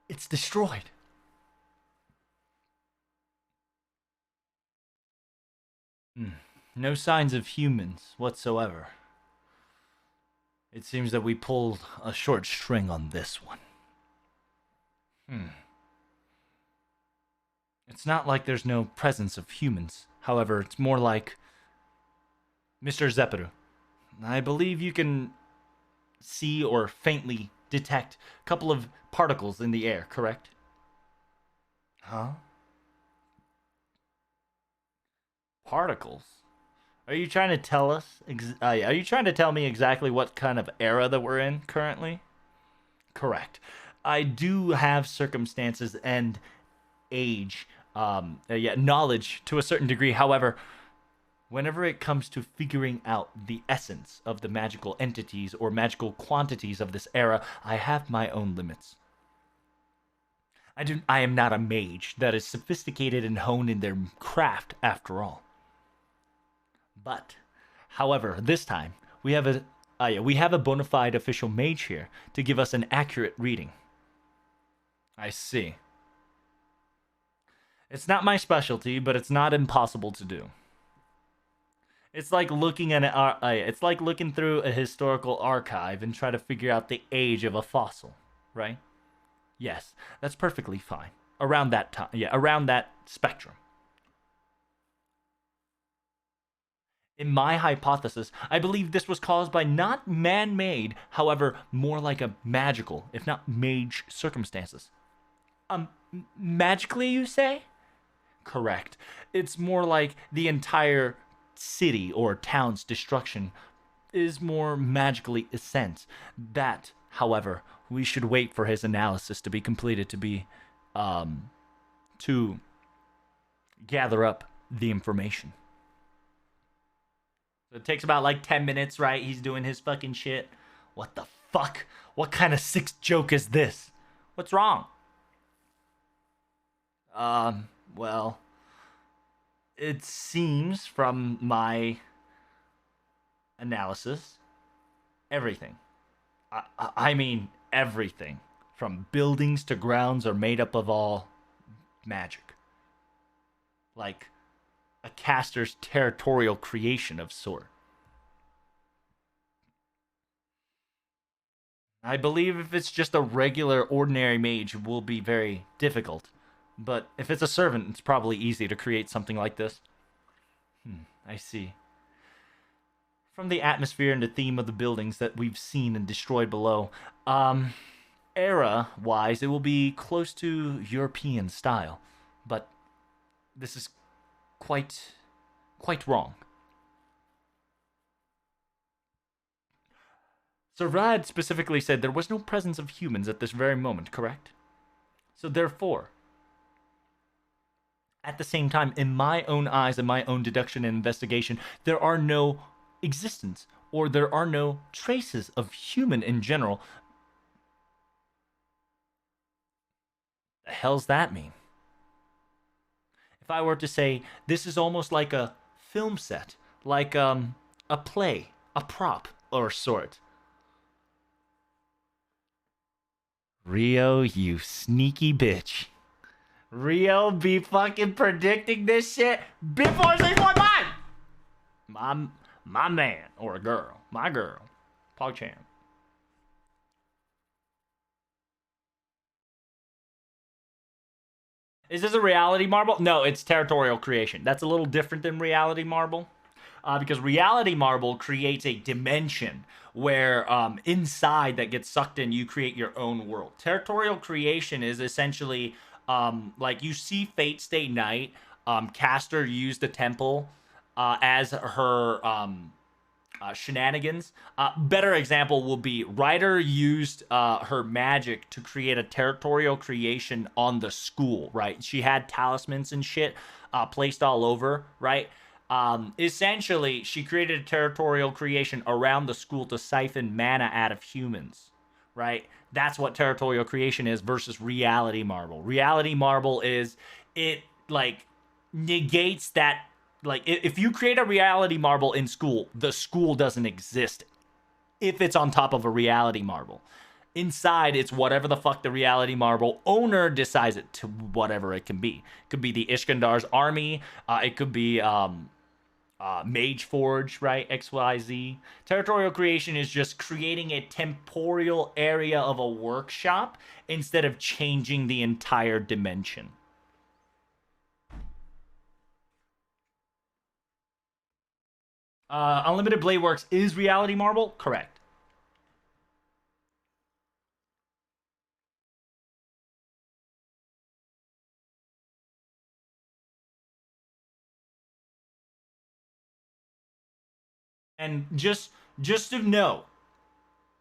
It's destroyed. No signs of humans whatsoever. It seems that we pulled a short string on this one. It's not like there's no presence of humans. However, it's more like Mr. Zepperu. I believe you can see or faintly detect a couple of particles in the air, correct? Huh? Particles? Are you trying to tell us? Are you trying to tell me exactly what kind of era that we're in currently? Correct. I do have circumstances and age, knowledge to a certain degree. However, whenever it comes to figuring out the essence of the magical entities or magical quantities of this era, I have my own limits. I am not a mage that is sophisticated and honed in their craft after all. But, however, this time we have a bona fide official mage here to give us an accurate reading. I see. It's not my specialty, but it's not impossible to do. It's like looking at it's like looking through a historical archive and try to figure out the age of a fossil, right? Yes, that's perfectly fine. Around that time, around that spectrum. In my hypothesis, I believe this was caused by not man-made, however, more like a magical, if not mage, circumstances. Magically, you say? Correct. It's more like the entire city or town's destruction is more magically ascent. That, however, we should wait for his analysis to be completed to gather up the information. So it takes about like 10 minutes, right? He's doing his fucking shit. What the fuck? What kind of sick joke is this? What's wrong? Well, it seems from my analysis, everything. I mean, everything. From buildings to grounds are made up of all magic. Like a caster's territorial creation of sort. I believe if it's just a regular, ordinary mage, it will be very difficult. But if it's a servant, it's probably easy to create something like this. I see. From the atmosphere and the theme of the buildings that we've seen and destroyed below, era-wise, it will be close to European style. But this is quite wrong. Sir Vlad specifically said there was no presence of humans at this very moment, correct? So therefore, at the same time, in my own eyes and my own deduction and investigation, there are no existence or there are no traces of human in general. The hell's that mean? If I were to say this is almost like a film set, like a play, a prop or sort. Rio, you sneaky bitch. Rio be fucking predicting this shit before 615! My man, or a girl. My girl. PogChamp. Is this a reality marble? No, it's territorial creation. That's a little different than reality marble. Because reality marble creates a dimension where inside that gets sucked in, you create your own world. Territorial creation is essentially like you see Fate Stay Night. Caster used the temple as her shenanigans. Better example will be Ryder used her magic to create a territorial creation on the school, right? She had talismans and shit placed all over, right? Essentially, she created a territorial creation around the school to siphon mana out of humans, right? That's what territorial creation is versus reality marble. Reality marble is, it, like, negates that. Like, if you create a reality marble in school, the school doesn't exist if it's on top of a reality marble. Inside, it's whatever the fuck the reality marble owner decides it to whatever it can be. It could be the Iskandar's army. It could be Mage Forge, right? XYZ. Territorial creation is just creating a temporal area of a workshop instead of changing the entire dimension. Unlimited Blade Works is reality marble? Correct. And just to know,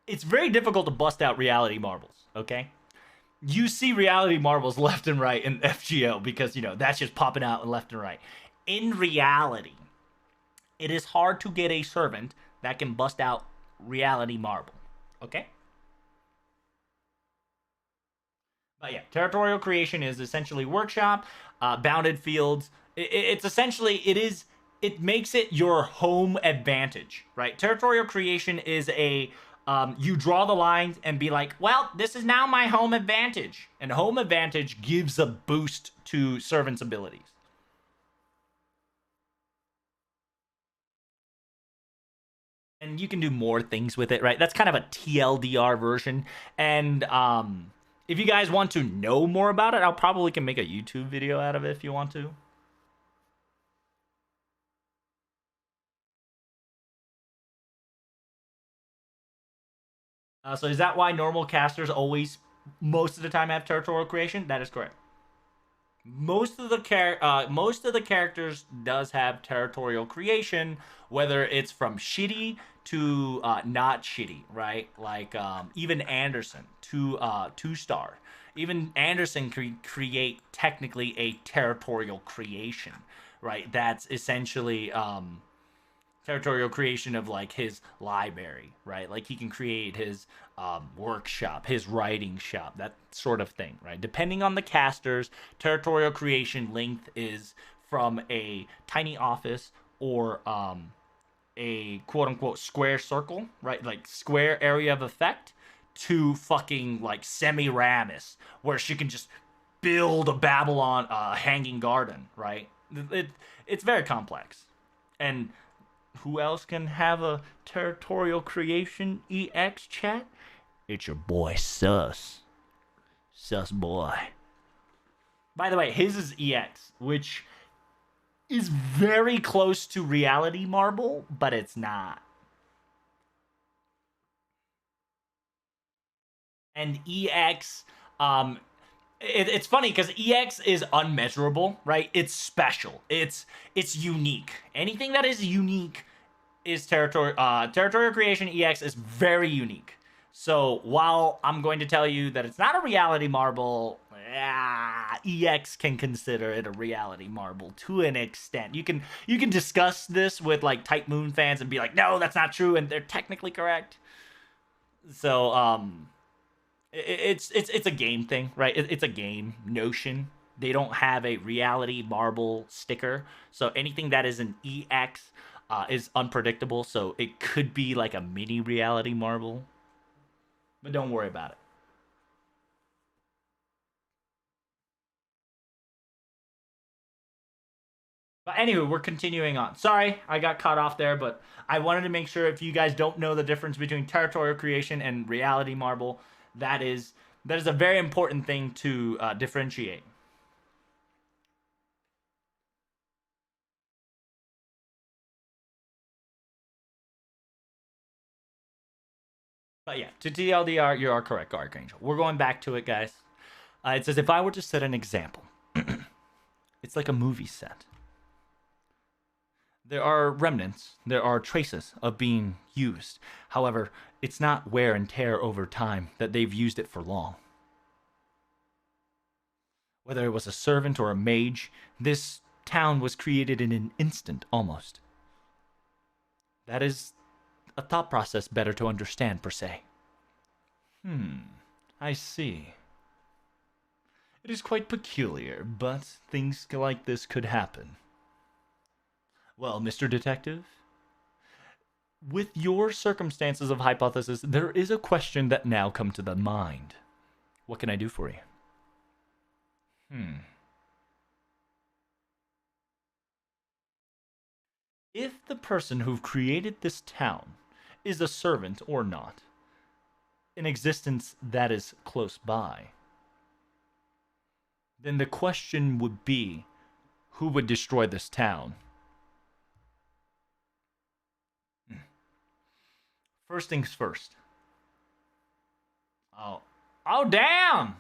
it's very difficult to bust out reality marbles, okay? You see reality marbles left and right in FGO because, you know, that's just popping out left and right. In reality, it is hard to get a servant that can bust out reality marble, okay? But yeah, territorial creation is essentially workshop, bounded fields. It's essentially, it makes it your home advantage, right? Territorial creation is you draw the lines and be like, well, this is now my home advantage. And home advantage gives a boost to servants' abilities. And you can do more things with it, right? That's kind of a TLDR version. And if you guys want to know more about it, I'll probably can make a YouTube video out of it if you want to. So is that why normal casters always, most of the time, have territorial creation? That is correct. Most of the characters does have territorial creation, whether it's from shitty to not shitty, right? Like even Anderson, 2-star. Even Anderson create technically a territorial creation, right? That's essentially territorial creation of like his library, right? Like he can create his workshop, his writing shop, that sort of thing, right? Depending on the casters, territorial creation length is from a tiny office or a quote unquote square circle, right? Like square area of effect to fucking like Semiramis, where she can just build a Babylon hanging garden, right? It's very complex. And who else can have a territorial creation EX chat? It's your boy Sus. Sus boy. By the way, his is EX, which is very close to reality marble, but it's not. And EX, it's funny because EX is unmeasurable, right? It's special. It's unique. Anything that is unique is territorial creation EX is very unique. So while I'm going to tell you that it's not a reality marble, EX can consider it a reality marble to an extent. You can discuss this with like Type Moon fans and be like, no, that's not true, and they're technically correct. So it's a game thing, right? It's a game notion. They don't have a reality marble sticker, so anything that is an EX is unpredictable. So it could be like a mini reality marble, but don't worry about it. But anyway, we're continuing on. Sorry, I got caught off there, but I wanted to make sure if you guys don't know the difference between territorial creation and reality marble, that is a very important thing to differentiate. But yeah, to TLDR, you are correct, Archangel. We're going back to it, guys. It says, if I were to set an example, it's like a movie set. There are remnants, there are traces of being used. However, it's not wear and tear over time that they've used it for long. Whether it was a servant or a mage, this town was created in an instant almost. That is a thought process better to understand, per se. I see. It is quite peculiar, but things like this could happen. Well, Mr. Detective, with your circumstances of hypothesis, there is a question that now come to the mind. What can I do for you? If the person who created this town is a servant or not, an existence that is close by, then the question would be, who would destroy this town? First things first. Oh, damn!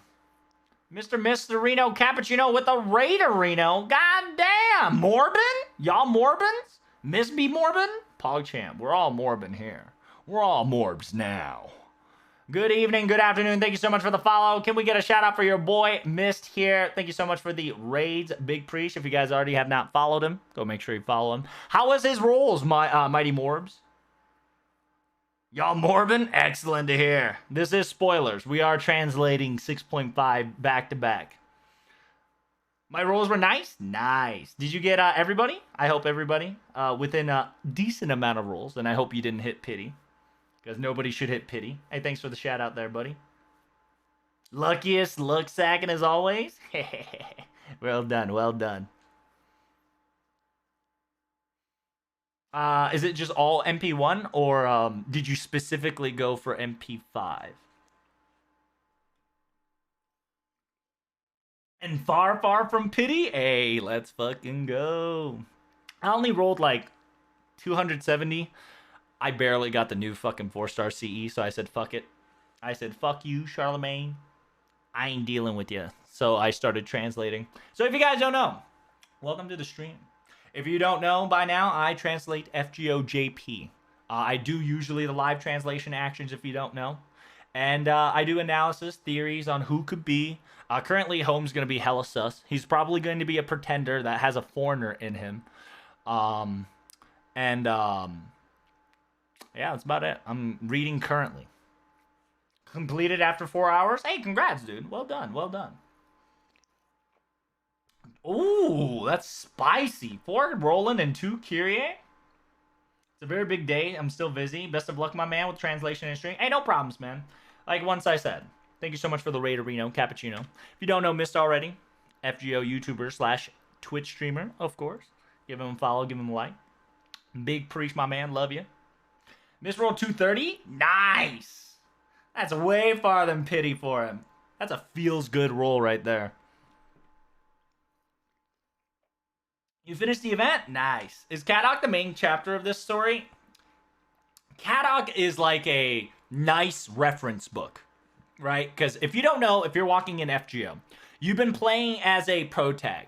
Mr. Reno Cappuccino with a Raiderino. God damn! Morbin? Y'all Morbins? Miss B Morbin? PogChamp. We're all Morbin here. We're all Morbs now. Good evening, good afternoon. Thank you so much for the follow. Can we get a shout out for your boy Mist here? Thank you so much for the raids, Big Preach. If you guys already have not followed him, go make sure you follow him. How was his rolls, my Mighty Morbs? Y'all Morbin? Excellent to hear. This is spoilers. We are translating 6.5 back to back. My rolls were nice? Nice. Did you get everybody? I hope everybody within a decent amount of rolls, and I hope you didn't hit pity. Because nobody should hit pity. Hey, thanks for the shout out there, buddy. Luckiest luck sacking as always. Well done, well done. Is it just all MP1 or did you specifically go for MP5? And far, far from pity? Hey, let's fucking go. I only rolled like 270. I barely got the new fucking 4-star CE, so I said, fuck it. I said, fuck you, Charlemagne. I ain't dealing with you. So I started translating. So if you guys don't know, welcome to the stream. If you don't know by now, I translate FGOJP. I do usually the live translation actions if you don't know. And I do analysis, theories on who could be. Currently, Home's going to be hella sus. He's probably going to be a pretender that has a foreigner in him. Yeah, that's about it. I'm reading currently. Completed after 4 hours. Hey, congrats, dude. Well done. Well done. Ooh, that's spicy. 4 Roland and 2 Kyrie. It's a very big day. I'm still busy. Best of luck, my man, with translation and stream. Hey, no problems, man. Like once I said, thank you so much for the Raiderino Cappuccino. If you don't know Mist already, FGO YouTuber / Twitch streamer, of course. Give him a follow, give him a like. Big Preach, my man. Love you. Mist roll 230? Nice! That's way farther than pity for him. That's a feels good roll right there. You finished the event? Nice. Is Kadok the main chapter of this story? Kadok is like a nice reference book, right? Because if you don't know, if you're walking in FGO, you've been playing as a protag.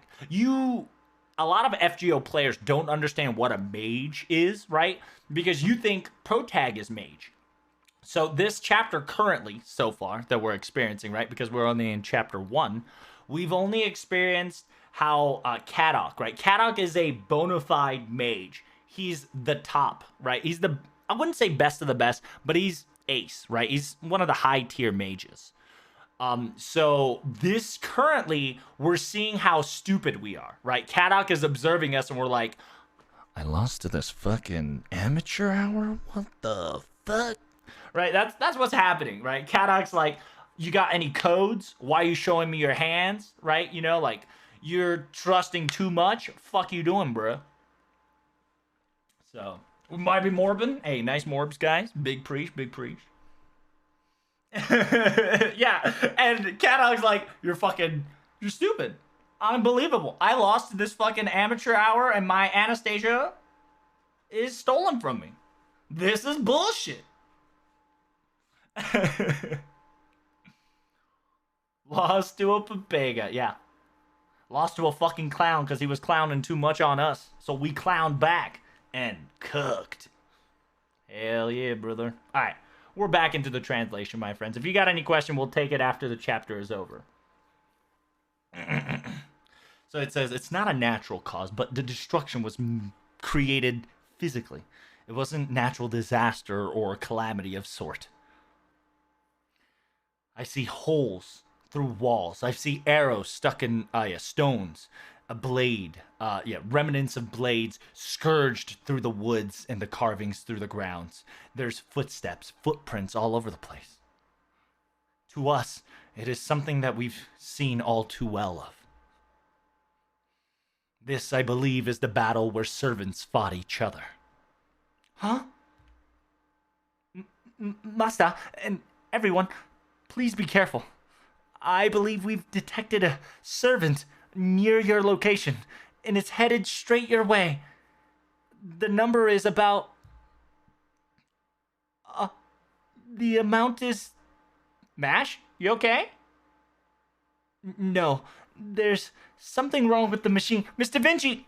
A lot of FGO players don't understand what a mage is, right? Because you think protag is mage. So this chapter currently, so far, that we're experiencing, right? Because we're only in chapter 1, we've only experienced how Kadok, right? Kadok is a bona fide mage. He's the top, right? He's the, I wouldn't say best of the best, but he's ace, right? He's one of the high tier mages. So this currently, we're seeing how stupid we are, right? Kadok is observing us and we're like, I lost to this fucking amateur hour? What the fuck? Right? That's what's happening, right? Kadok's like, you got any codes? Why are you showing me your hands? Right? You know, like, you're trusting too much? Fuck you doing, bro? So, we might be Morbin. Hey, nice Morbs, guys. Big Preach, Big Preach. Yeah, and Kadok's like, you're stupid. Unbelievable. I lost this fucking amateur hour and my Anastasia is stolen from me. This is bullshit. Lost to a Papega, yeah. Lost to a fucking clown because he was clowning too much on us. So we clowned back and cooked. Hell yeah, brother. Alright, we're back into the translation, my friends. If you got any question, we'll take it after the chapter is over. So it says, it's not a natural cause, but the destruction was created physically. It wasn't natural disaster or calamity of sort. I see holes through walls. I see arrows stuck in stones. a blade, remnants of blades scourged through the woods and the carvings through the grounds. There's footsteps, footprints all over the place. To us, it is something that we've seen all too well of. This, I believe, is the battle where servants fought each other. Huh? Master, and everyone, please be careful. I believe we've detected a servant near your location, and it's headed straight your way. The number is about... the amount is... Mash, you okay? No, there's something wrong with the machine. Mr. Vinci!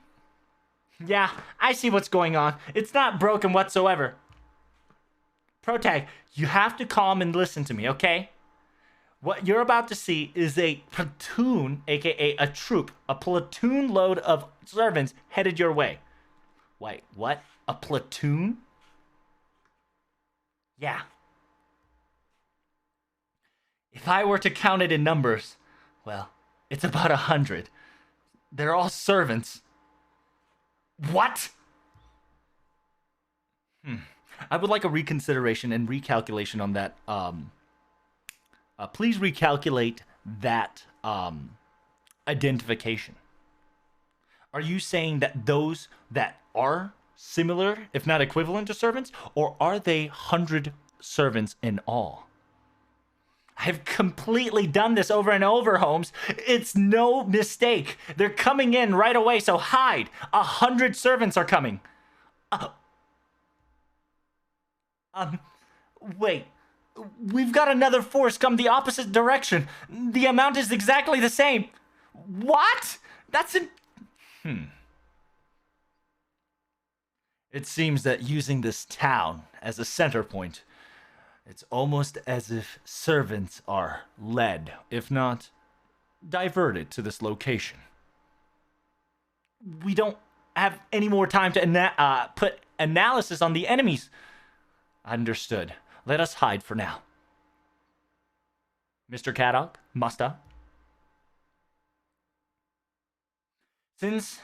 Yeah, I see what's going on. It's not broken whatsoever. Protag, you have to calm and listen to me, okay? What you're about to see is a platoon, aka a troop, a platoon load of servants headed your way. Wait, what? A platoon? Yeah. If I were to count it in numbers, well, it's about 100. They're all servants. What? I would like a reconsideration and recalculation on that. Please recalculate that identification. Are you saying that those that are similar, if not equivalent to servants, or are they 100 servants in all? I've completely done this over and over, Holmes. It's no mistake. They're coming in right away, so hide. 100 servants are coming. Wait. We've got another force come the opposite direction. The amount is exactly the same. What? That's It seems that using this town as a center point, it's almost as if servants are led, if not diverted, to this location. We don't have any more time to put analysis on the enemies. Understood. Let us hide for now. Mr. Kadok, Master. Since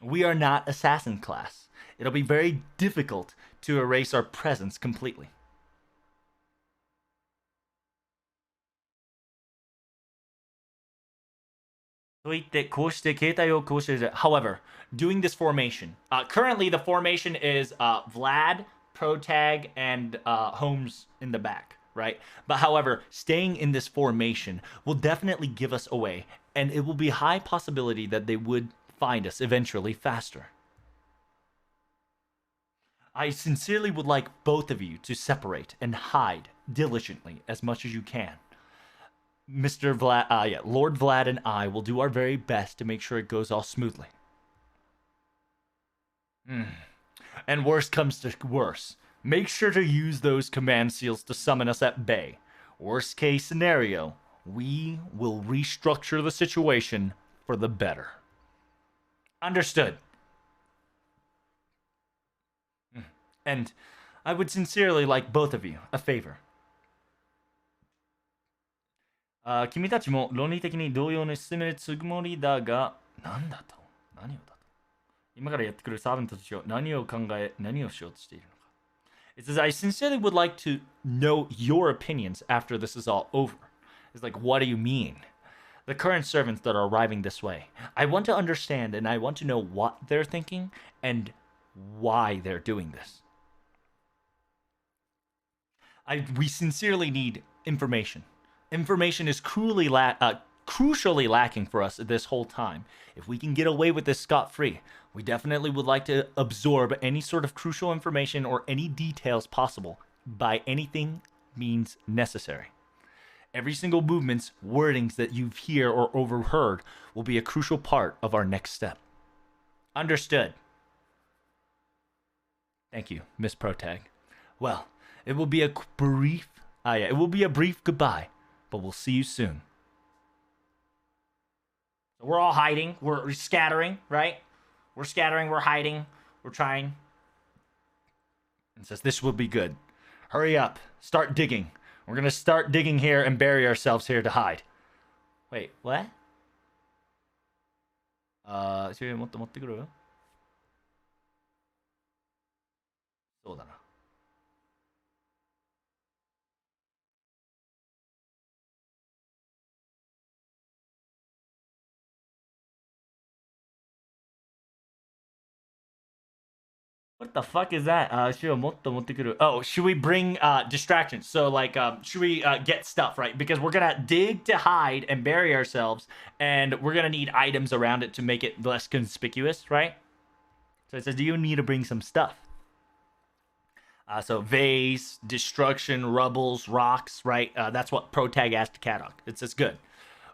we are not assassin class, it'll be very difficult to erase our presence completely. However, doing this formation, currently the formation is Vlad, Protag, and Holmes in the back, right? But however, staying in this formation will definitely give us away, and it will be a high possibility that they would find us eventually faster. I sincerely would like both of you to separate and hide diligently as much as you can. Mr. Vlad, Lord Vlad and I will do our very best to make sure it goes all smoothly. And worse comes to worse, make sure to use those command seals to summon us at bay. Worst case scenario, we will restructure the situation for the better. Understood. And I would sincerely like both of you a favor. 君たちも論理的に同様に進めるつもりだが、何だと何をだと今からやってくるサーバントたちを何を考え、何をしようとしているのか。It says, I sincerely would like to know your opinions after this is all over. It's like, what do you mean? The current servants that are arriving this way. I want to understand and I want to know what they're thinking and why they're doing this. We sincerely need information. Information is crucially lacking for us this whole time. If we can get away with this scot-free, we definitely would like to absorb any sort of crucial information or any details possible by anything means necessary. Every single movement's wordings that you hear or overheard will be a crucial part of our next step. Understood. Thank you, Miss Protag. Well, it will be a brief goodbye, but we'll see you soon. We're all hiding. We're scattering, right? We're scattering. We're hiding. We're trying. And says, this will be good. Hurry up. Start digging. We're going to start digging here and bury ourselves here to hide. Wait, what? シュウもっと持ってくる。そうだな。What the fuck is that? Oh, should we bring distractions? So like, should we get stuff right? Because we're gonna dig to hide and bury ourselves, and we're gonna need items around it to make it less conspicuous, right? So it says, do you need to bring some stuff? So vase, destruction, rubbles, rocks, right? That's what Protag asked Kadok. It says good.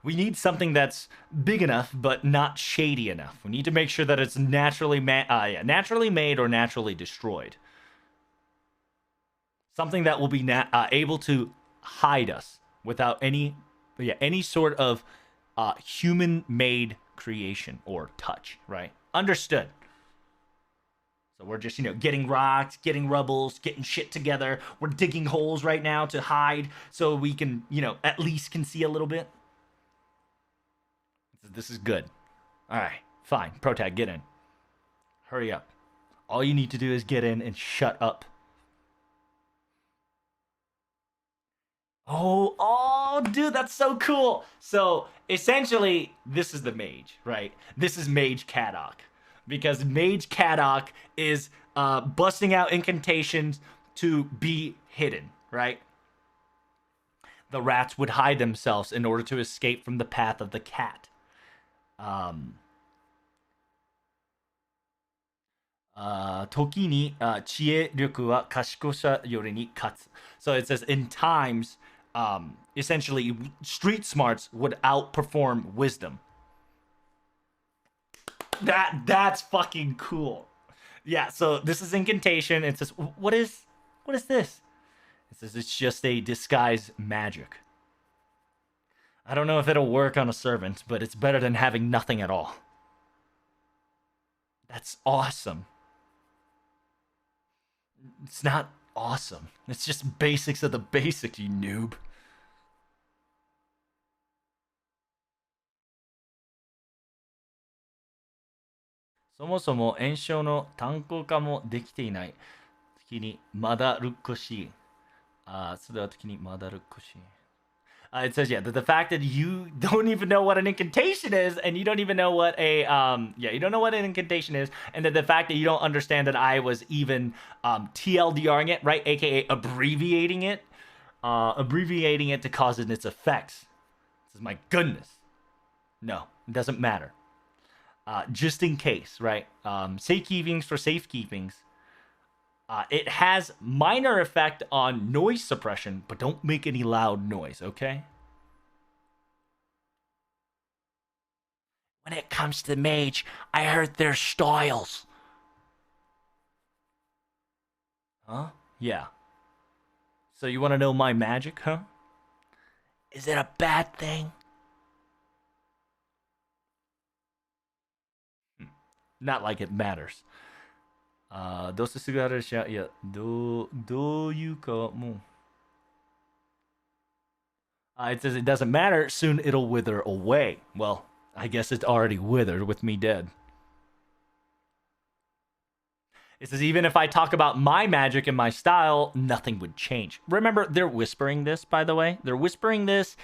We need something that's big enough but not shady enough. We need to make sure that it's naturally made or naturally destroyed. Something that will be able to hide us without any sort of human-made creation or touch. Right? Understood. So we're just, getting rocks, getting rubbles, getting shit together. We're digging holes right now to hide so we can, at least can see a little bit. This is good. All right, fine. Protag, get in. Hurry up. All you need to do is get in and shut up. Oh, dude, that's so cool. So essentially, this is the mage, right? This is Mage Kadok. Because Mage Kadok is busting out incantations to be hidden, right? The rats would hide themselves in order to escape from the path of the cat. Toki ni chie ryoku wa kashikosha yori ni katsu. So it says in times, essentially, street smarts would outperform wisdom. That's fucking cool. Yeah, so this is incantation. It says, what is this? It says it's just a disguise magic. I don't know if it'll work on a servant, but it's better than having nothing at all. That's awesome. It's not awesome. It's just basics of the basics, you noob. So もそも炎症の単行化もできていない。時にまだるっこしい。それは時にまだるっこしい。It says, yeah, the fact that you don't even know what an incantation is, and you don't even know what you don't know what an incantation is, and then the fact that you don't understand that I was even TLDRing it, right, aka abbreviating it to cause its effects. This is my goodness. No, it doesn't matter. Just in case, right? Safekeepings for safekeepings. It has minor effect on noise suppression, but don't make any loud noise, okay? When it comes to the mage, I heard there's styles. Huh? Yeah. So you want to know my magic, huh? Is it a bad thing? Not like it matters. どうせすぐあるし、いや、どういうか、もう。It says it doesn't matter, soon it'll wither away. Well, I guess it's already withered with me dead. It says, even if I talk about my magic and my style, nothing would change. Remember, they're whispering this, by the way. They're whispering this.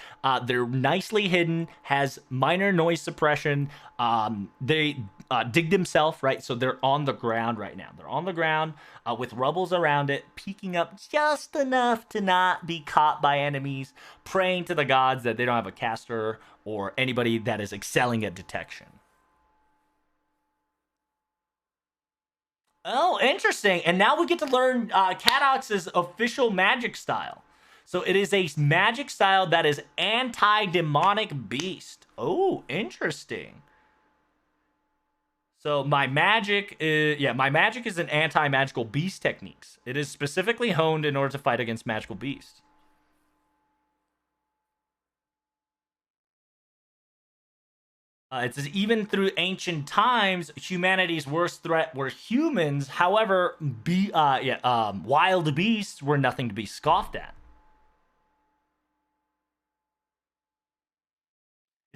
They're nicely hidden, has minor noise suppression. They dig themselves, right? So they're on the ground right now. They're on the ground with rubbles around it, peeking up just enough to not be caught by enemies, praying to the gods that they don't have a caster or anybody that is excelling at detection. Oh, interesting. And now we get to learn Cadox's official magic style. So it is a magic style that is anti-demonic beast. Oh, interesting. So my magic is an anti-magical beast techniques. It is specifically honed in order to fight against magical beasts. It says even through ancient times, humanity's worst threat were humans. However, wild beasts were nothing to be scoffed at.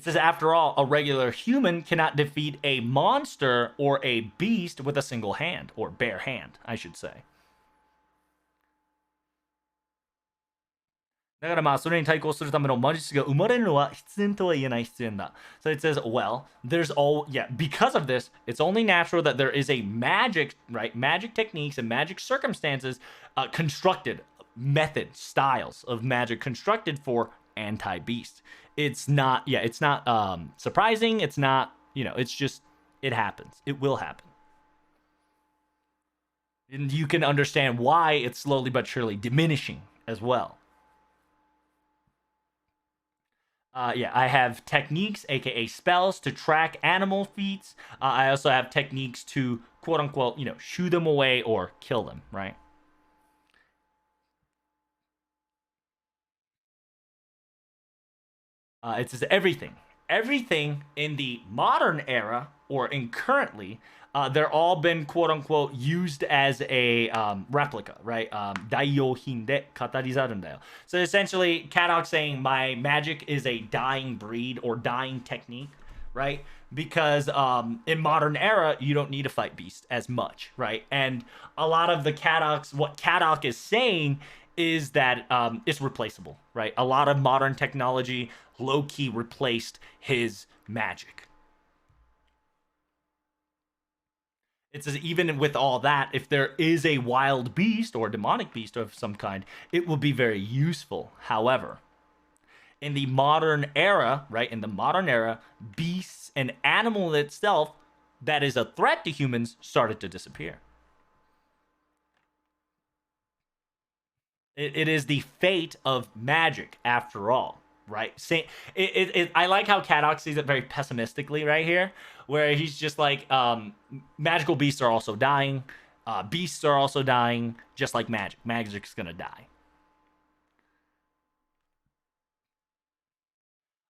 says, after all, a regular human cannot defeat a monster or a beast with a single hand, or bare hand, I should say. だからまあそれに対抗するための魔術が生まれるのは必然とは言えない必然だ。So it says, well, there's because of this, it's only natural that there is a magic, right? Magic techniques and magic circumstances constructed, method, styles of magic constructed for anti-beast. It's not surprising. It's not, it's just, it happens. It will happen. And you can understand why it's slowly but surely diminishing as well. I have techniques, aka spells, to track animal feats. I also have techniques to, quote unquote, shoo them away or kill them, right? It says everything. Everything in the modern era, or in currently, they're all been, quote unquote, used as a replica, right? Daiyōhin de katarizaru da yo. So essentially, Kadok saying my magic is a dying breed or dying technique, right? Because in modern era, you don't need to fight beasts as much, right? And a lot of the Kadoks, what Kadok is saying is that it's replaceable, right? A lot of modern technology low-key replaced his magic. It says even with all that, if there is a wild beast or demonic beast of some kind, it will be very useful. However, in the modern era, right, beasts and animal itself that is a threat to humans started to disappear. It is the fate of magic after all, right? I like how Kadok sees it very pessimistically right here, where he's just like, magical beasts are also dying. Beasts are also dying, just like magic. Magic's gonna die.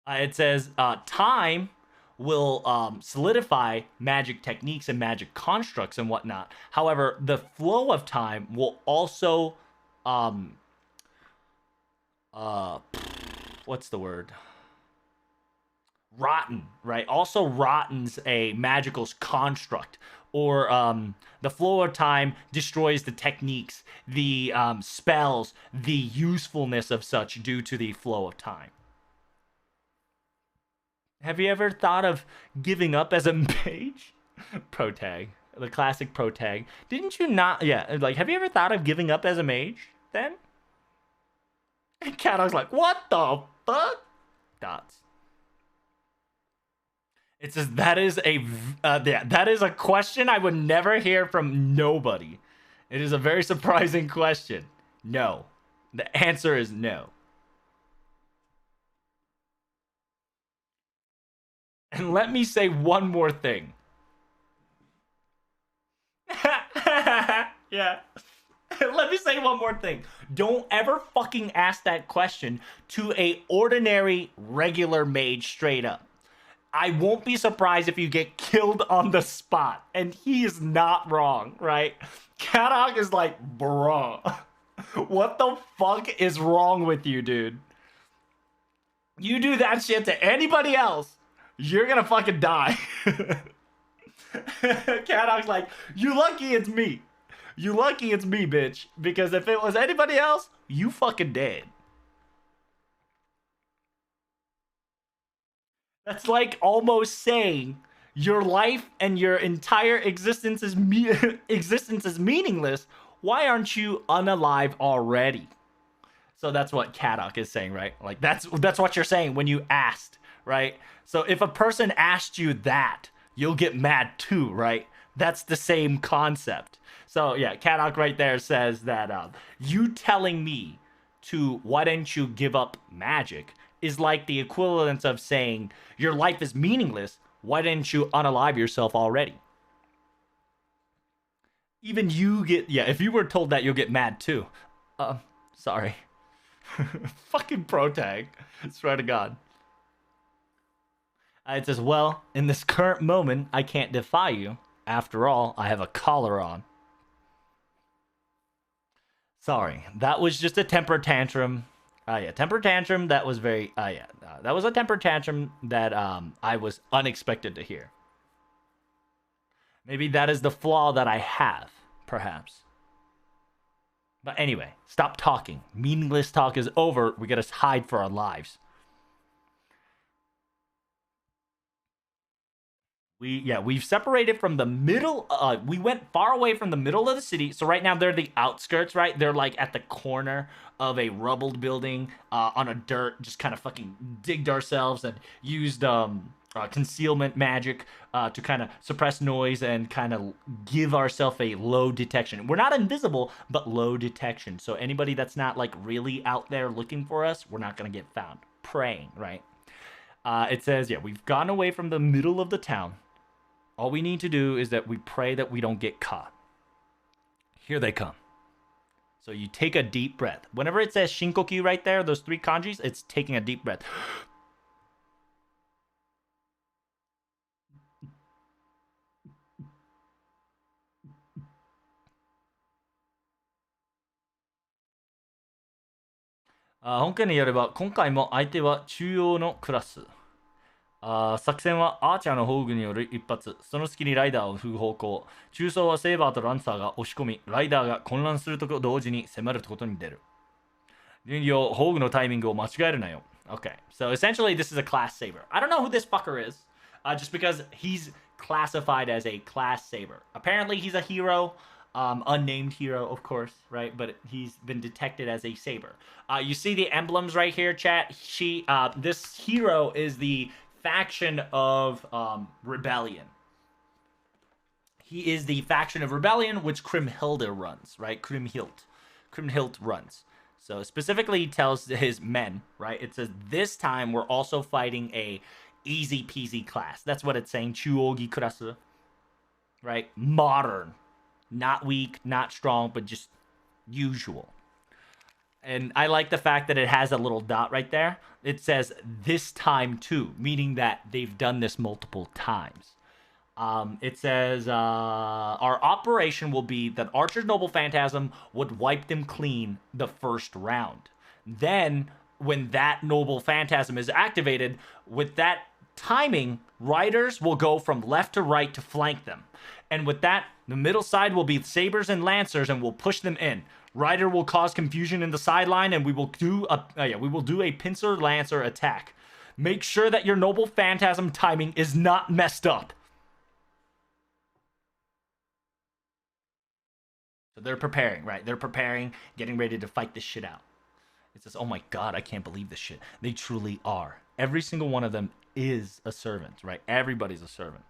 It says, time will solidify magic techniques and magic constructs and whatnot. However, the flow of time will also what's the word? Rotten, right? Also rottens a magical construct, or the flow of time destroys the techniques, the spells, the usefulness of such due to the flow of time. Have you ever thought of giving up as a mage? Protag, the classic protag. Didn't you not? Yeah, like, have you ever thought of giving up as a mage then? And Kadok's like, what the fuck? Dots. It says that is a question I would never hear from nobody. It is a very surprising question. No. The answer is no. And let me say one more thing. Yeah. Let me say one more thing. Don't ever fucking ask that question to a ordinary, regular mage straight up. I won't be surprised if you get killed on the spot. And he is not wrong, right? Kadok is like, bro, what the fuck is wrong with you, dude? You do that shit to anybody else, you're gonna fucking die. Kadok's like, you lucky it's me. You lucky it's me, bitch. Because if it was anybody else, you fucking dead. That's like almost saying your life and your entire existence is meaningless. Why aren't you unalive already? So that's what Kadok is saying, right? Like that's what you're saying when you asked, right? So if a person asked you that, you'll get mad too, right? That's the same concept. So yeah, Kadok right there says that you telling me to why didn't you give up magic is like the equivalent of saying your life is meaningless. Why didn't you unalive yourself already? Even you get, yeah, if you were told that, you'll get mad too. Sorry. Fucking protag. Swear to God. It says, well, in this current moment, I can't defy you. After all, I have a collar on. Sorry, that was just a temper tantrum. Yeah, temper tantrum. That was very. Yeah, that was a temper tantrum that I was unexpected to hear. Maybe that is the flaw that I have, perhaps. But anyway, stop talking. Meaningless talk is over. We gotta hide for our lives. We've separated from the middle. We went far away from the middle of the city. So right now they're the outskirts, right? They're like at the corner of a rubbled building on a dirt. Just kind of fucking digged ourselves and used concealment magic to kind of suppress noise and kind of give ourselves a low detection. We're not invisible, but low detection. So anybody that's not like really out there looking for us, we're not gonna get found. Praying, right? It says, yeah, we've gotten away from the middle of the town. All we need to do is that we pray that we don't get caught. Here they come. So you take a deep breath. Whenever it says Shinkoku right there, those three kanjis, it's taking a deep breath. Ah, 本家によれば、今回も相手は中央のクラス。作戦はアーチャーの宝具による一発、その隙にライダーを振る方向、中層はセーバーとランサーが押し込み、ライダーが混乱すると同時に迫ることに出る。人形、宝具のタイミングを間違えるなよ。Okay, so essentially this is a class saber. I don't know who this fucker is, just because he's classified as a class saber. Apparently he's a hero, unnamed hero, of course, right? But he's been detected as a saber. You see the emblems right here, chat. This hero is the faction of Rebellion. He is the faction of Rebellion, which Kriemhilde runs, right? Kriemhild runs. So specifically he tells his men, right? It says this time we're also fighting a easy peasy class. That's what it's saying. Chuogi kurasu, right? Modern. Not weak, not strong, but just usual. And I like the fact that it has a little dot right there. It says this time too, meaning that they've done this multiple times. It says our operation will be that Archer's Noble Phantasm would wipe them clean the first round. Then, when that Noble Phantasm is activated, with that timing, riders will go from left to right to flank them. And with that, the middle side will be sabers and lancers, and we'll push them in. Rider will cause confusion in the sideline, and we will do a pincer lancer attack. Make sure that your Noble Phantasm timing is not messed up. So they're preparing, right? They're preparing, getting ready to fight this shit out. It says, oh my god, I can't believe this shit. They truly are. Every single one of them is a servant, right? Everybody's a servant.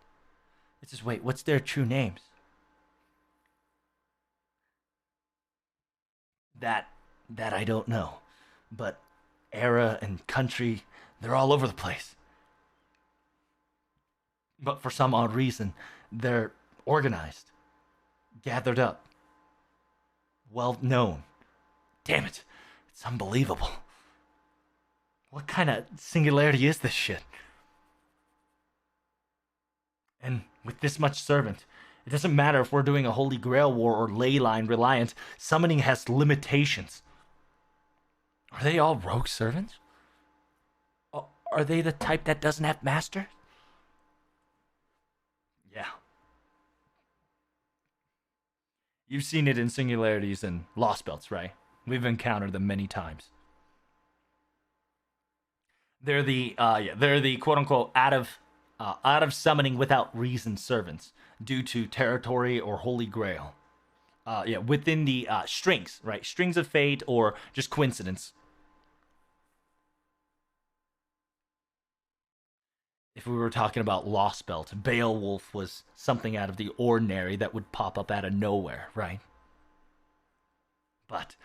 It says, wait, what's their true names? That I don't know. But era and country, they're all over the place. But for some odd reason, they're organized, gathered up, well known. Damn it, it's unbelievable. What kind of singularity is this shit? And with this much servant, it doesn't matter if we're doing a Holy Grail war or ley line reliant, summoning has limitations. Are they all rogue servants? Are they the type that doesn't have masters? Yeah. You've seen it in singularities and lost belts, right? We've encountered them many times. They're the quote unquote out of summoning without reason servants due to territory or Holy Grail. Within the strings, right? Strings of fate or just coincidence. If we were talking about Lost Belt, Beowulf was something out of the ordinary that would pop up out of nowhere, right? But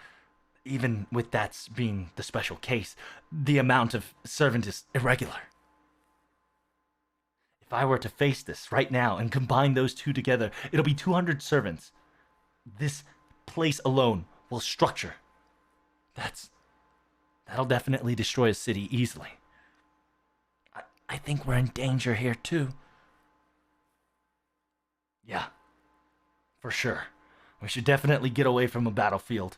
even with that being the special case, the amount of servant is irregular. If I were to face this right now and combine those two together, it'll be 200 servants. This place alone will structure. That'll definitely destroy a city easily. I think we're in danger here too. Yeah, for sure. We should definitely get away from a battlefield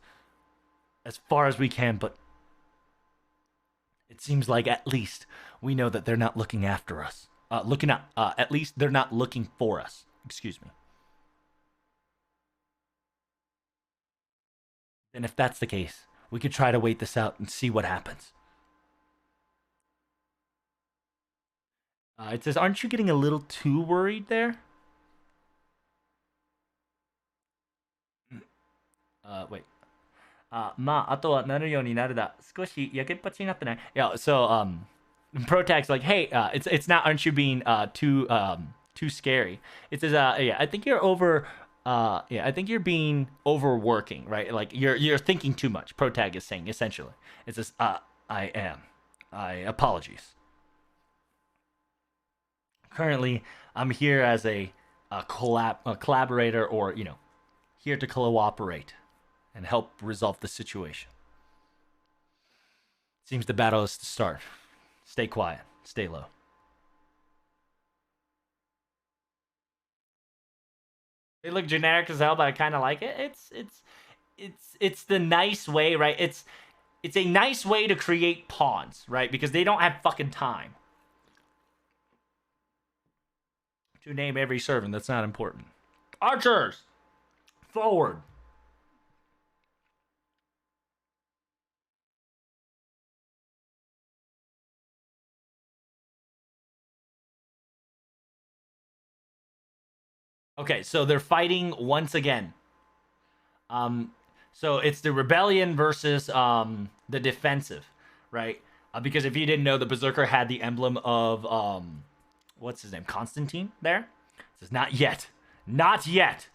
as far as we can, but It seems like at least we know that they're not looking after us. At least they're not looking for us. Excuse me. And if that's the case, we could try to wait this out and see what happens. It says, aren't you getting a little too worried there? Wait. まあ、あとはなるようになるだ。少しやけっぱちになってない? Yeah, so, Protag's like, hey, it's not, aren't you being, too scary? It says, yeah, I think you're I think you're being overworking, right? Like, you're thinking too much, Protag is saying, essentially. It says, I am. Apologies. Currently, I'm here as a collaborator or, here to cooperate and help resolve the situation. Seems the battle is to start. Stay quiet. Stay low. They look generic as hell, but I kind of like it. It's the nice way, right? It's a nice way to create pawns, right? Because they don't have fucking time to name every servant. That's not important. Archers, forward. Okay, so they're fighting once again. So it's the rebellion versus the defensive, right? Because if you didn't know, the Berserker had the emblem of what's his name, Constantine. There, it says not yet, not yet.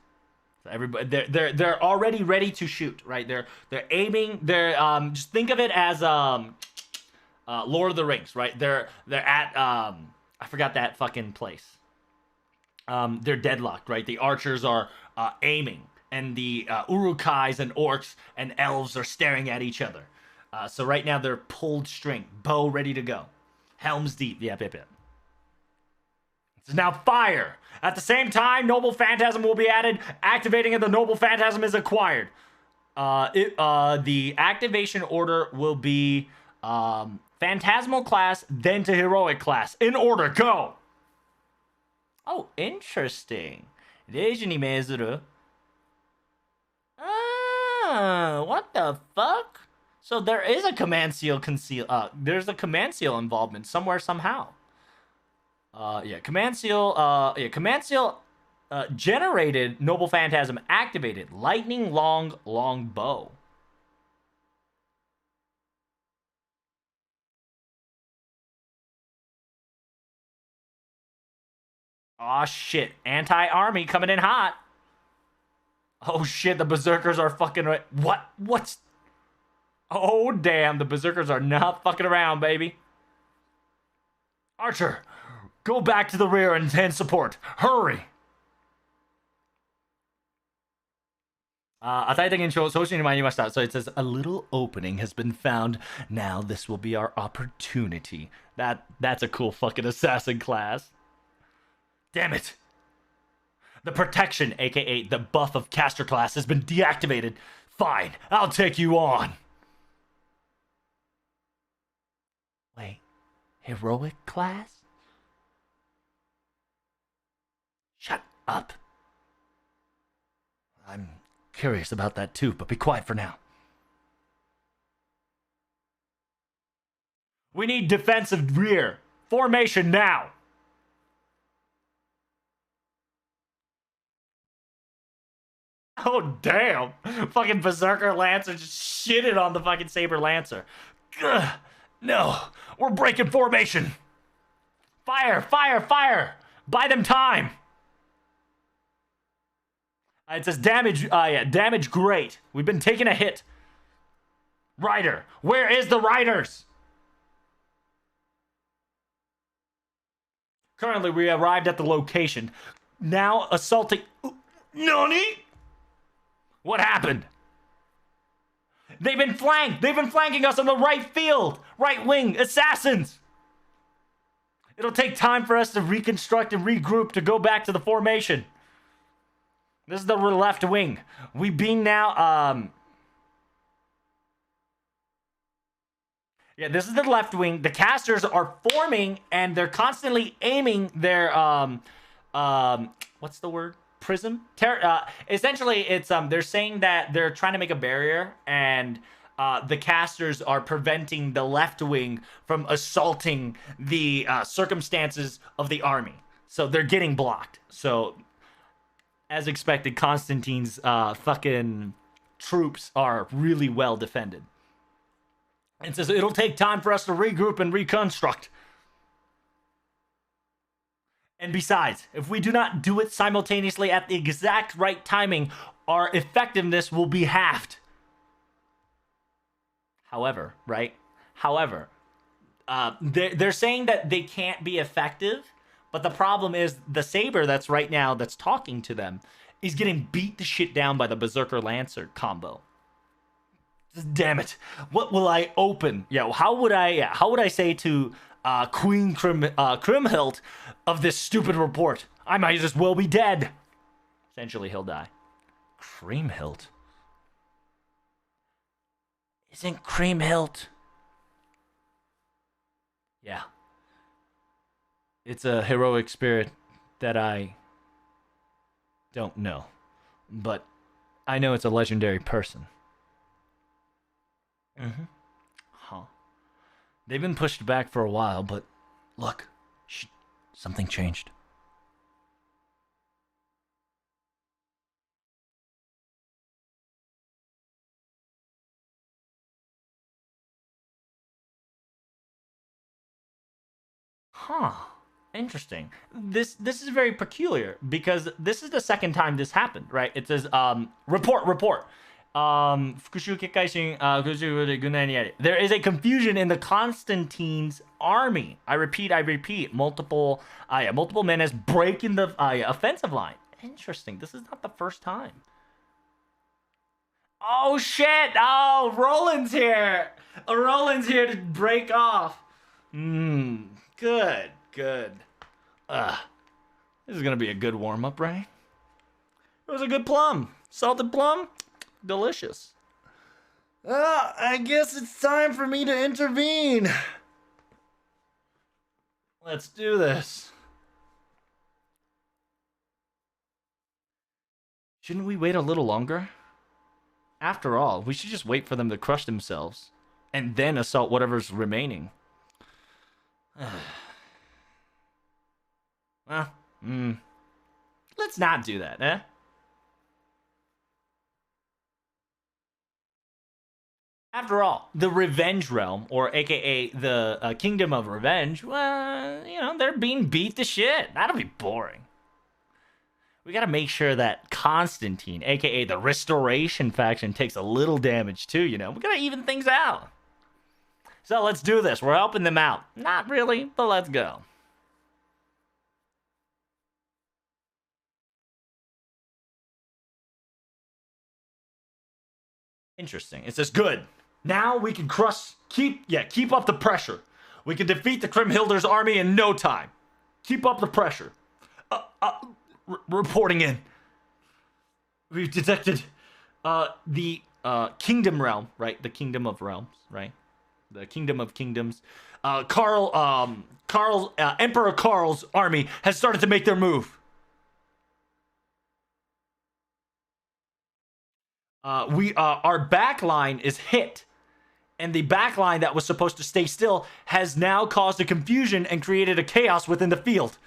So everybody, they're already ready to shoot, right? They're aiming. They're just think of it as Lord of the Rings, right? They're at I forgot that fucking place. They're deadlocked, right? The archers are aiming, and the urukais and orcs and elves are staring at each other. So right now they're pulled string, bow ready to go, helms deep. Yep. So now fire. At the same time, Noble Phantasm will be added. Activating of the Noble Phantasm is acquired. The activation order will be Phantasmal class, then to Heroic class. In order, go! Oh, interesting. 0時に命ずる? What the fuck? So there is a command seal there's a command seal involvement somewhere, somehow. Command seal generated, Noble Phantasm activated, lightning long bow. Aw, shit. Anti-army coming in hot. Oh, shit. The Berserkers are fucking... What? What's... Oh, damn. The Berserkers are not fucking around, baby. Archer, go back to the rear and support. Hurry. 与えた現象、送信に参りました. So it says, a little opening has been found. Now this will be our opportunity. That's a cool fucking assassin class. Damn it! The protection, aka the buff of caster class, has been deactivated. Fine, I'll take you on. Wait, heroic class? Shut up. I'm curious about that too, but be quiet for now. We need defensive rear. Formation now. Oh, damn. Fucking Berserker Lancer just shitted on the fucking Saber Lancer. Ugh. No. We're breaking formation. Fire. Buy them time. It says damage. Damage great. We've been taking a hit. Rider. Where is the riders? Currently, we arrived at the location. Now assaulting... Nani? What happened? They've been flanked. They've been flanking us on the right field. Right wing. Assassins. It'll take time for us to reconstruct and regroup to go back to the formation. This is the left wing. We being now, Yeah, this is the left wing. The casters are forming, and they're constantly aiming their what's the word? Prism. Essentially, it's they're saying that they're trying to make a barrier, and the casters are preventing the left wing from assaulting the circumstances of the army. So they're getting blocked. So, as expected, Constantine's fucking troops are really well defended. And says it'll take time for us to regroup and reconstruct. And besides, if we do not do it simultaneously at the exact right timing, our effectiveness will be halved. However, right? However, they're saying that they can't be effective, but the problem is the Saber that's right now that's talking to them is getting beat the shit down by the Berserker Lancer combo. Damn it! What will I open? Yeah, how would I say to Queen Kriemhild of this stupid report? I might as well be dead. Essentially, he'll die. Kriemhild. Isn't Kriemhild? Yeah. It's a heroic spirit that I don't know, but I know it's a legendary person. Mm-hmm. Huh. They've been pushed back for a while, but look, something changed. Huh. Interesting. This is very peculiar because this is the second time this happened, right? It says report. There is a confusion in the Constantine's army. I repeat. Multiple men as breaking the offensive line. Interesting. This is not the first time. Oh shit! Oh, Roland's here. Roland's here to break off. Good. This is gonna be a good warm up, right? It was a good plum. Salted plum. Delicious. I guess it's time for me to intervene. Let's do this. Shouldn't we wait a little longer? After all, we should just wait for them to crush themselves and then assault whatever's remaining. Well, let's not do that, eh? After all, the Revenge Realm, or aka the Kingdom of Revenge, well, they're being beat to shit. That'll be boring. We gotta make sure that Constantine, aka the Restoration faction, takes a little damage too, We gotta even things out. So let's do this. We're helping them out. Not really, but let's go. Interesting. It says good. Now we can keep up the pressure. We can defeat the Kriemhilder's army in no time. Keep up the pressure. Reporting in. We've detected the Kingdom Realm, right? The Kingdom of Realms, right? The Kingdom of Kingdoms. Emperor Karl's army has started to make their move. Our back line is hit, and the back line that was supposed to stay still has now caused a confusion and created a chaos within the field.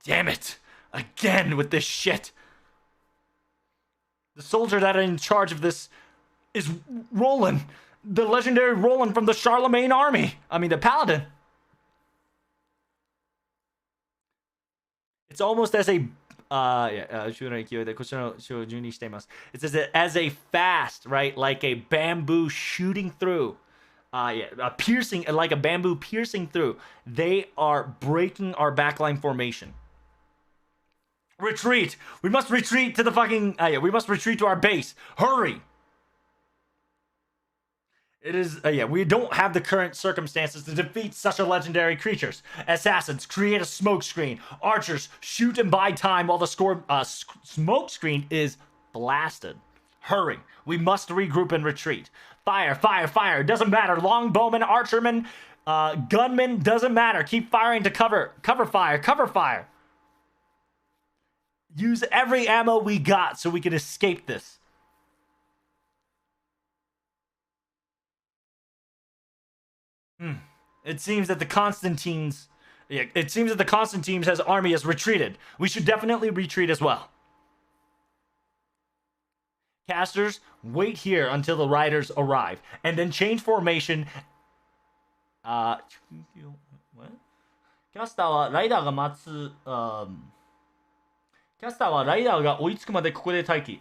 Damn it! Again with this shit. The soldier that is in charge of this is Roland, the legendary Roland from the Charlemagne army. I mean, the paladin. It's almost as a it says that as a fast, right? Like a bamboo shooting through. Like a bamboo piercing through. They are breaking our backline formation. Retreat! We must retreat to the fucking... we must retreat to our base. Hurry! It is... we don't have the current circumstances to defeat such a legendary creatures. Assassins, create a smoke screen. Archers, shoot and buy time while the smoke screen is blasted. Hurry. We must regroup and retreat. Fire, fire, fire. Doesn't matter. Longbowmen, archermen, gunmen, doesn't matter. Keep firing to cover. Cover fire, cover fire. Use every ammo we got so we can escape this. It seems that the Constantine's army has retreated. We should definitely retreat as well. Casters, wait here until the riders arrive, and then change formation. What? キャスターはライダーが待つ、キャスターはライダーが追いつくまでここで待機。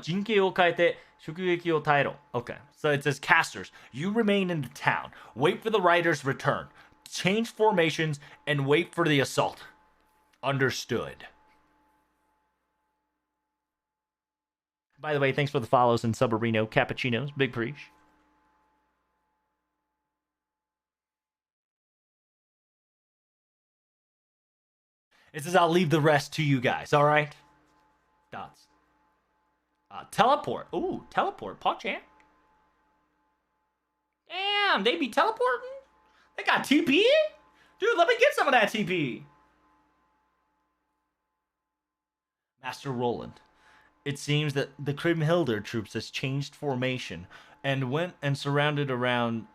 陣形を変えて襲撃を耐えろ。Okay, so it says casters, you remain in the town. Wait for the riders' return. Change formations and wait for the assault. Understood. By the way, thanks for the follows in Subarino, Cappuccinos, Big Preach. It says I'll leave the rest to you guys, alright? Dots. Teleport. Ooh, teleport. PogChamp. Damn, they be teleporting? They got TP? Dude, let me get some of that TP. Master Roland. It seems that the Kriemhilder troops has changed formation and went and surrounded around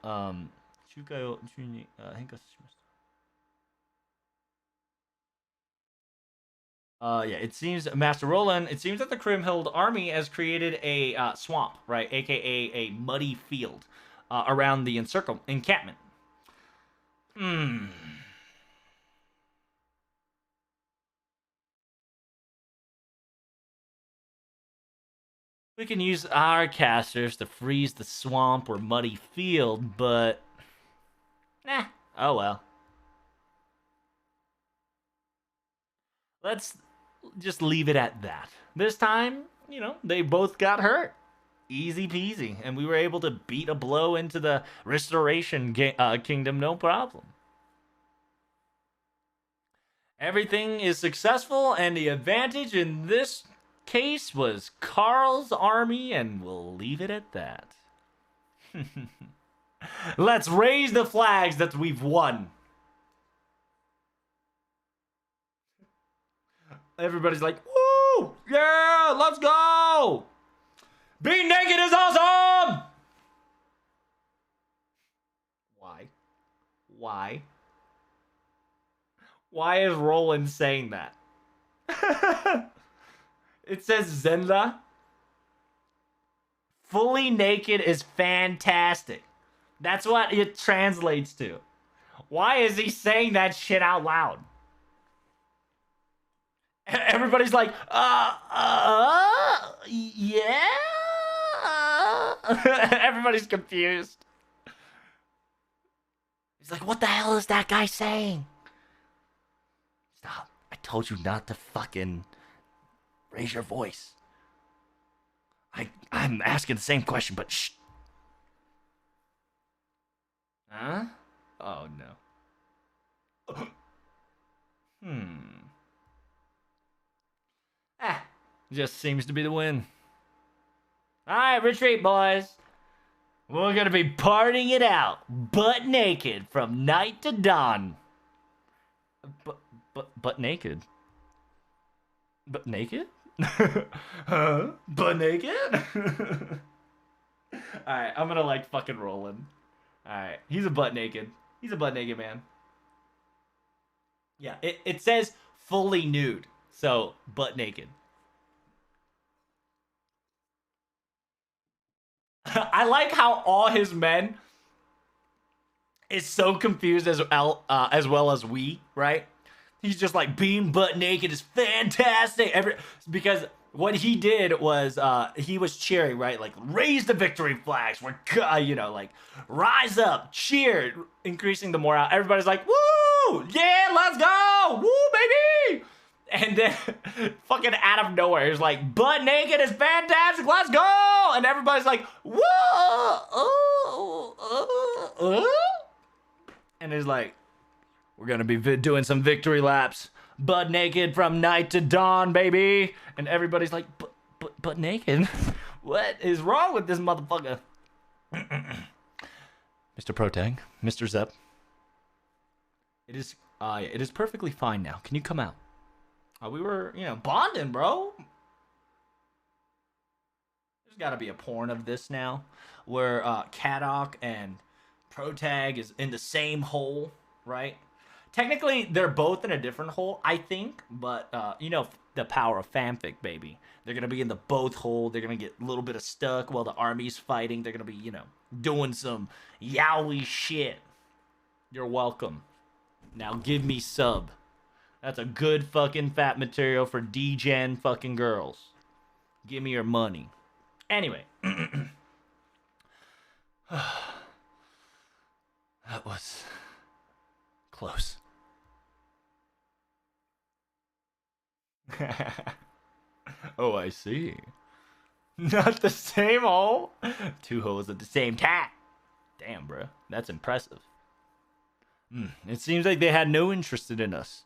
it seems Master Roland. It seems that the Kriemhild army has created a swamp, right, aka a muddy field, around the encampment. We can use our casters to freeze the swamp or muddy field, but oh well. Let's just leave it at that. This time, you know, they both got hurt. Easy peasy. And we were able to beat a blow into the Restoration Kingdom, no problem. Everything is successful, and the advantage in this case was Karl's army, and we'll leave it at that. Let's raise the flags that we've won. Everybody's like, woo! Yeah, let's go! Being naked is awesome! Why? Why? Why is Roland saying that? It says Zenla. Fully naked is fantastic. That's what it translates to. Why is he saying that shit out loud? Everybody's like, yeah? Everybody's confused. He's like, what the hell is that guy saying? Stop. I told you not to fucking raise your voice. I'm asking the same question, but shh. Huh? Oh, no. Just seems to be the win. Alright, retreat, boys. We're gonna be partying it out, butt naked, from night to dawn. Butt naked? Butt naked? Huh? Butt naked? Alright, I'm gonna like fucking Roland. Alright, he's a butt naked. He's a butt naked man. Yeah, it says fully nude, so butt naked. I like how all his men is so confused as well as we, right? He's just like, being butt naked is fantastic. Because what he did was he was cheering, right? Like, raise the victory flags. We're, you know, like, rise up, cheer, increasing the morale. Everybody's like, woo! Yeah, let's go! Woo, baby! And then, fucking out of nowhere, he's like, butt naked is fantastic, let's go! And everybody's like, whoa! And he's like, we're gonna be doing some victory laps. Butt naked from night to dawn, baby! And everybody's like, butt naked? What is wrong with this motherfucker? Mr. Protag, Mr. Zep. It is perfectly fine now. Can you come out? We were, bonding, bro. There's got to be a porn of this now, where Kadok and Protag is in the same hole, right? Technically, they're both in a different hole, I think, but the power of fanfic, baby. They're gonna be in the both hole. They're gonna get a little bit of stuck while the army's fighting. They're gonna be, doing some yaoi shit. You're welcome. Now give me sub. That's a good fucking fat material for D-Gen fucking girls. Give me your money. Anyway. That was close. Oh, I see. Not the same hole? Two holes at the same time. Damn, bro. That's impressive. It seems like they had no interest in us.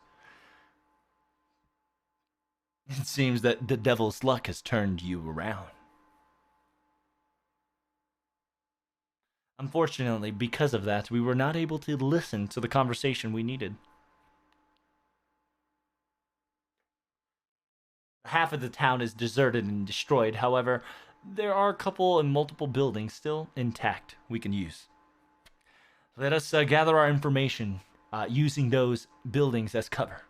It seems that the devil's luck has turned you around. Unfortunately, because of that, we were not able to listen to the conversation we needed. Half of the town is deserted and destroyed. However, there are a couple and multiple buildings still intact we can use. Let us gather our information using those buildings as cover.